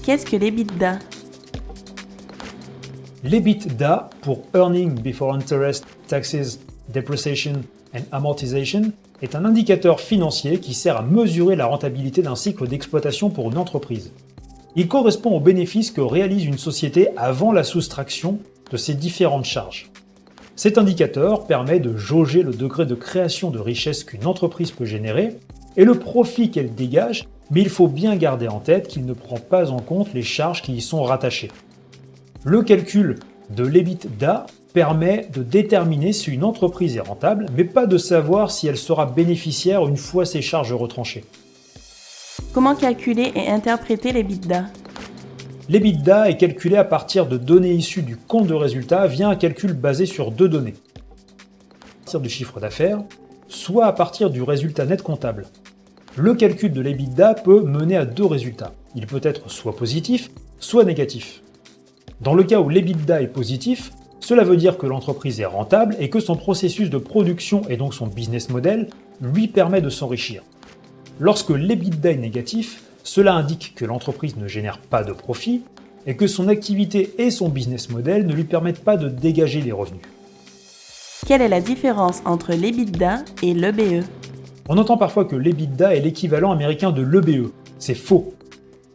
Qu'est-ce que l'EBITDA? L'EBITDA, pour Earning Before Interest, Taxes, Depreciation and Amortization, est un indicateur financier qui sert à mesurer la rentabilité d'un cycle d'exploitation pour une entreprise. Il correspond aux bénéfices que réalise une société avant la soustraction de ses différentes charges. Cet indicateur permet de jauger le degré de création de richesse qu'une entreprise peut générer et le profit qu'elle dégage, mais il faut bien garder en tête qu'il ne prend pas en compte les charges qui y sont rattachées. Le calcul de l'EBITDA permet de déterminer si une entreprise est rentable, mais pas de savoir si elle sera bénéficiaire une fois ses charges retranchées. Comment calculer et interpréter l'EBITDA? L'EBITDA est calculé à partir de données issues du compte de résultat via un calcul basé sur deux données. À partir du chiffre d'affaires, soit à partir du résultat net comptable. Le calcul de l'EBITDA peut mener à deux résultats. Il peut être soit positif, soit négatif. Dans le cas où l'EBITDA est positif, cela veut dire que l'entreprise est rentable et que son processus de production et donc son business model lui permet de s'enrichir. Lorsque l'EBITDA est négatif, cela indique que l'entreprise ne génère pas de profit et que son activité et son business model ne lui permettent pas de dégager les revenus. Quelle est la différence entre l'EBITDA et l'EBE? On entend parfois que l'EBITDA est l'équivalent américain de l'EBE. C'est faux.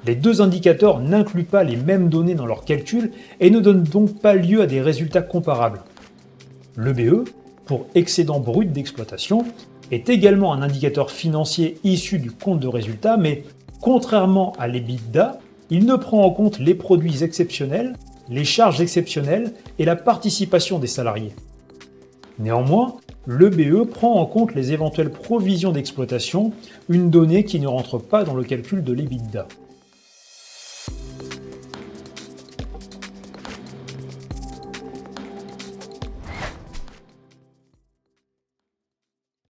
Les deux indicateurs n'incluent pas les mêmes données dans leur calcul et ne donnent donc pas lieu à des résultats comparables. L'EBE, pour excédent brut d'exploitation, est également un indicateur financier issu du compte de résultat, mais contrairement à l'EBITDA, il ne prend en compte les produits exceptionnels, les charges exceptionnelles et la participation des salariés. Néanmoins, l'EBE prend en compte les éventuelles provisions d'exploitation, une donnée qui ne rentre pas dans le calcul de l'EBITDA.